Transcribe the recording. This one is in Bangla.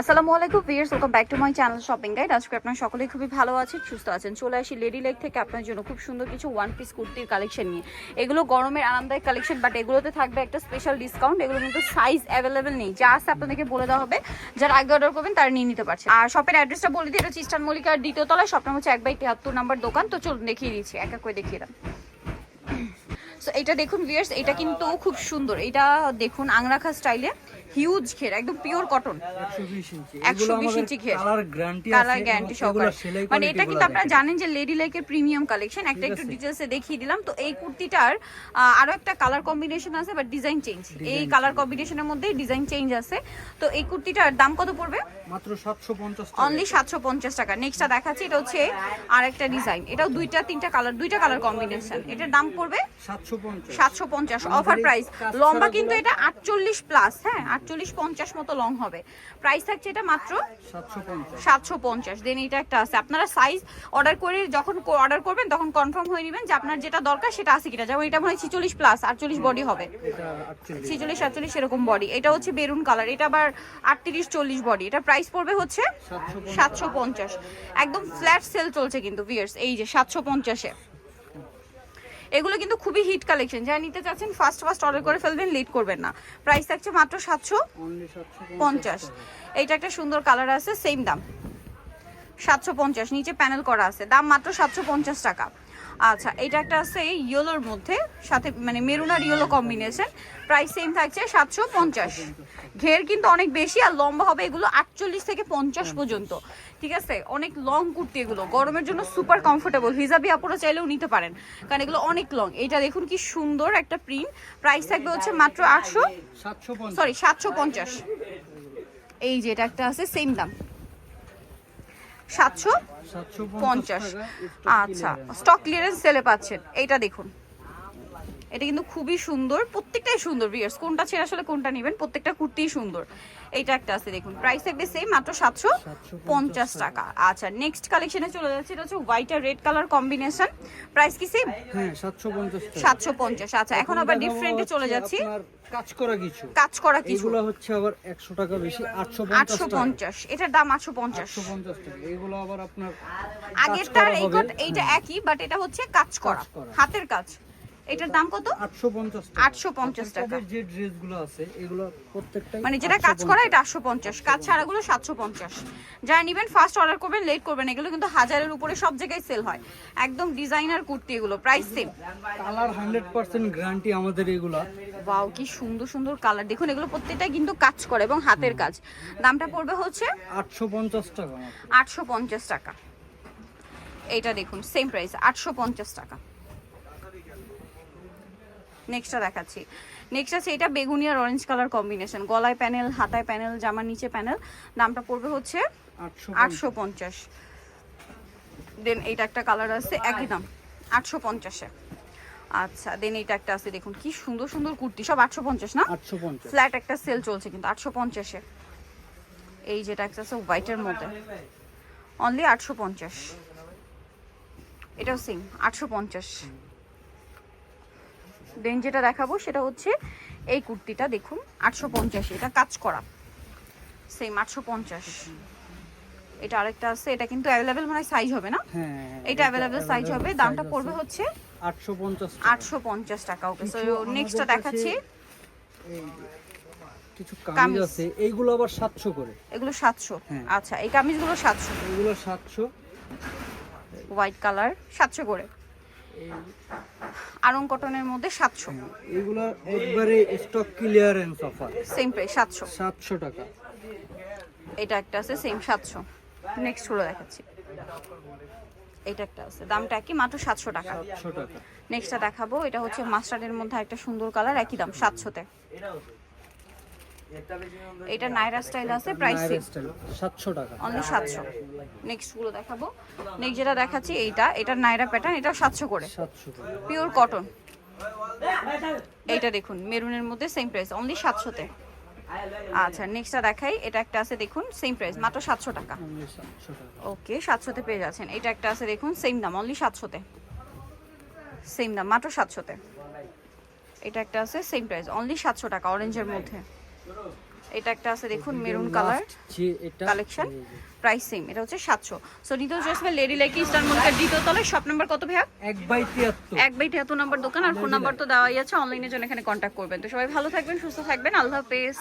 আসসালামু আলাইকুম viewers, welcome back to my channel shopping guide. আজকে আপনারা সকলেই খুবই ভালো আছেন, সুস্থ আছেন। চলে আসি লেডি লেগ থেকে আপনার জন্য খুব সুন্দর কিছু ওয়ান পিস কুর্তির কালেকশন নিয়ে। এগুলো গরমের আরামদায়ক কালেকশন, বাট এগুলোতে থাকবে একটা স্পেশাল ডিসকাউন্ট। এগুলো কিন্তু সাইজ অ্যাভেলেবেল নেই, যা আছে আপনাদেরকে বলে দেওয়া হবে। যারা আগে অর্ডার করবেন তারা নিয়ে নিতে পারছে। আর শপের অ্যাড্রেসটা বলে দিই, এটা হচ্ছে ইস্টার্ন মল্লিকার দ্বিতীয় তলায়, শপ নাম্বার হচ্ছে 1/73 নাম্বার দোকান। তো চলুন দেখিয়ে দিচ্ছি, এক এক করে দেখিয়ে দাম। সো এটা দেখুন ভিউয়ার্স, এটা কিন্তু খুব সুন্দর। এটা দেখুন আংরাখা স্টাইলে, হিউজ ঘের, একদম পিওর কটন, 120 ইঞ্চি ঘের, কালার গ্যারান্টি সহকারে। মানে এটা কিন্তু আপনারা জানেন যে লেডি লাইকের প্রিমিয়াম কালেকশন। একটা একটু ডিটেলসে দেখিয়ে দিলাম। তো এই কুর্তিটার আরো একটা কালার কম্বিনেশন আছে, বাট ডিজাইন চেঞ্জ। এই কালার কম্বিনেশনের মধ্যেই ডিজাইন চেঞ্জ আছে। তো এই কুর্তিটার দাম কত পড়বে? মাত্র 750 টাকা, অনলি 750 টাকা। নেক্সটটা দেখাচ্ছি, এটা হচ্ছে আরেকটা ডিজাইন। এটাও দুইটা কালার কম্বিনেশন। এটার দাম পড়বে 750 অফার প্রাইস। লম্বা কিন্তু এটা 48 প্লাস, হ্যাঁ 48-50 মতো লং হবে। প্রাইস থাকছে এটা মাত্র 750। দেন এটা একটা আছে, আপনারা সাইজ অর্ডার করে যখন অর্ডার করবেন তখন কনফার্ম হয়ে নেবেন যে আপনার যেটা দরকার সেটা আছে কিনা। যেমন এটা মনে হয় 46 প্লাস, 48 বডি হবে, 46-48 এরকম বডি। এটা হচ্ছে বেরুন কালার, এটা আবার 38-40 বডি। এটা প্রাইস পড়বে হচ্ছে 750। একদম ফ্ল্যাট সেল চলছে কিন্তু ভিউয়ার্স, এই যে 750-এ। এগুলো কিন্তু খুবই হিট কালেকশন, যারা নিতে চাচ্ছেন ফার্স্ট অর্ডার করে ফেলবেন, লেট করবেন না। প্রাইস থাকছে মাত্র 750। এইটা একটা সুন্দর কালার আছে, সেম দাম 750, নিচে প্যানেল করা আছে, দাম মাত্র 750 টাকা। আচ্ছা, এটা একটা আছে এই ইয়েলোর মধ্যে, সাথে মানে মেরুন আর ইয়েলো কম্বিনেশন, প্রাইস সেম থাকছে 750। ঘের কিন্তু অনেক বেশি আর লম্বা হবে, এগুলো 48 থেকে 50 পর্যন্ত, ঠিক আছে। অনেক লং কুর্তি, এগুলো গরমের জন্য সুপার কমফোর্টেবল। হিজাবি আপুরা চাইলেও নিতে পারেন, কারণ এগুলো অনেক লং। এটা দেখুন কি সুন্দর একটা প্রিন্ট। প্রাইস থাকবে হচ্ছে মাত্র 750। এই যে এটা একটা আছে, সেম দাম 750। আচ্ছা, স্টক ক্লিয়ারেন্স সেলে পাচ্ছেন। এইটা দেখুন, এটা কিন্তু খুবই সুন্দর, প্রত্যেকটাই সুন্দর ভিউয়ার্স। কোনটা ছেড়ে আসলে কোনটা নেবেন, প্রত্যেকটা কুর্তিই সুন্দর। এইটা একটা আছে দেখুন, প্রাইস থাকবে সেম মাত্র 750 টাকা। আচ্ছা, নেক্সট কালেকশনে চলে যাচ্ছে, এটা হচ্ছে হোয়াইট আর রেড কালার কম্বিনেশন। প্রাইস কি সেম? হ্যাঁ 750 750। আচ্ছা, এখন আবার ডিফারেন্টে চলে যাচ্ছি। কাজ করা কিছু এগুলো হচ্ছে আবার 100 টাকা বেশি, 850। এটার দাম 850 টাকা। এগুলো আবার আপনার আগেরটার এইটা একই, বাট এটা হচ্ছে কাজ করা, হাতের কাজ। এটার দাম কত? 850 টাকা। যে ড্রেসগুলো আছে এগুলো প্রত্যেকটাই মানে যেটা কাজ করা এটা 850, কাজ ছাড়াগুলো 750। যারা নেবেন ফার্স্ট অর্ডার করবেন, লেট করবেন। এগুলো কিন্তু 1000-এর উপরে সব জায়গায় সেল হয়, একদম ডিজাইনার কুর্তি এগুলো। প্রাইস সেম, কালার 100% গ্যারান্টি আমাদের এগুলো। ওয়াও, কি সুন্দর সুন্দর কালার দেখুন। এগুলো প্রত্যেকটা কিন্তু কাজ করে এবং হাতের কাজ। দামটা পড়বে হচ্ছে 850 টাকা। 850 টাকা। এইটা দেখুন সেম প্রাইস, 850 টাকা। নেক্সটটা দেখাচ্ছি। নেক্সট আছে এটা বেগুনি আর অরেঞ্জ কালার কম্বিনেশন, গলায় প্যানেল, হাতায় প্যানেল, জামার নিচে প্যানেল। দামটা পড়বে হচ্ছে 850। দেন এইটা একটা কালার আছে, একই দাম 850-এ। আচ্ছা, দেন এইটা একটা আছে দেখুন, কি সুন্দর সুন্দর কুর্তি, সব 850 না? 850 ফ্ল্যাট একটা সেল চলছে কিন্তু 850-এ। এই যেটা একটা আছে হোয়াইটের মধ্যে, অনলি 850। এটাও সেম 850। দেন যেটা দেখাবো সেটা হচ্ছে এই কুর্তিটা দেখুন, 850, এটা কাজ করা, সেম 850। এটা আরেকটা আছে, এটা কিন্তু অ্যাভেলেবেল মানে সাইজ হবে না? হ্যাঁ, এটা অ্যাভেলেবেল সাইজ হবে। দামটা পড়বে হচ্ছে 850 টাকা। ওকে, সো নেক্সটটা দেখাচ্ছি। কিছু কামিজ আছে, এইগুলো আবার 700 করে। এগুলো 700। আচ্ছা, এই কামিজগুলো 700, এগুলো 700। হোয়াইট কালার 700 করে, আরং কটনের মধ্যে 700। এগুলো একবারে stock clearance offer, same price 700 টাকা। এটা একটা আছে সেম 700। নেক্সট হলো দেখাচ্ছি, এটা একটা আছে, দামটা কি মাত্র 700 টাকা। নেক্সটটা দেখাবো, এটা হচ্ছে মাস্টার্ডের মধ্যে একটা সুন্দর কালার, একই দাম 700-তে। এটা নাইরা স্টাইল আছে, প্রাইস 700 টাকা, অনলি 700। নেক্সট গুলো দেখাবো। নেক্সট যেটা দেখাচ্ছি এটা নাইরা প্যাটার্ন, এটা 700 করে, পিওর কটন। এইটা দেখুন মেরুনের মধ্যে, সেম প্রাইস অনলি 700-তে। আচ্ছা, নেক্সটটা দেখাই। এটা একটা আছে দেখুন, সেম প্রাইস মাত্র 700 টাকা। ওকে, 700-তে পেয়ে যাচ্ছেন। এটা একটা আছে দেখুন, সেম দাম অনলি 700-তে, সেম দাম মাত্র 700-তে। এটা একটা আছে সেম প্রাইস অনলি 700 টাকা, অরেঞ্জের মধ্যে এটা একটা আছে দেখুন মেরুন কালার যে এটা কালেকশন, প্রাইস সেম, এটা হচ্ছে 700। সো নিতে হচ্ছে লেডি লাইকি স্টার মনিকার দ্বিতীয় তলায়, শপ নাম্বার কত ভাইয়া? 1/73 1/73 নাম্বার দোকান, আর ফোন নাম্বার তো দেওয়াই আছে, অনলাইনের জন্য এখানে কন্ট্যাক্ট করবেন। তো সবাই ভালো থাকবেন, সুস্থ থাকবেন, আল্লাহ হাফেজ।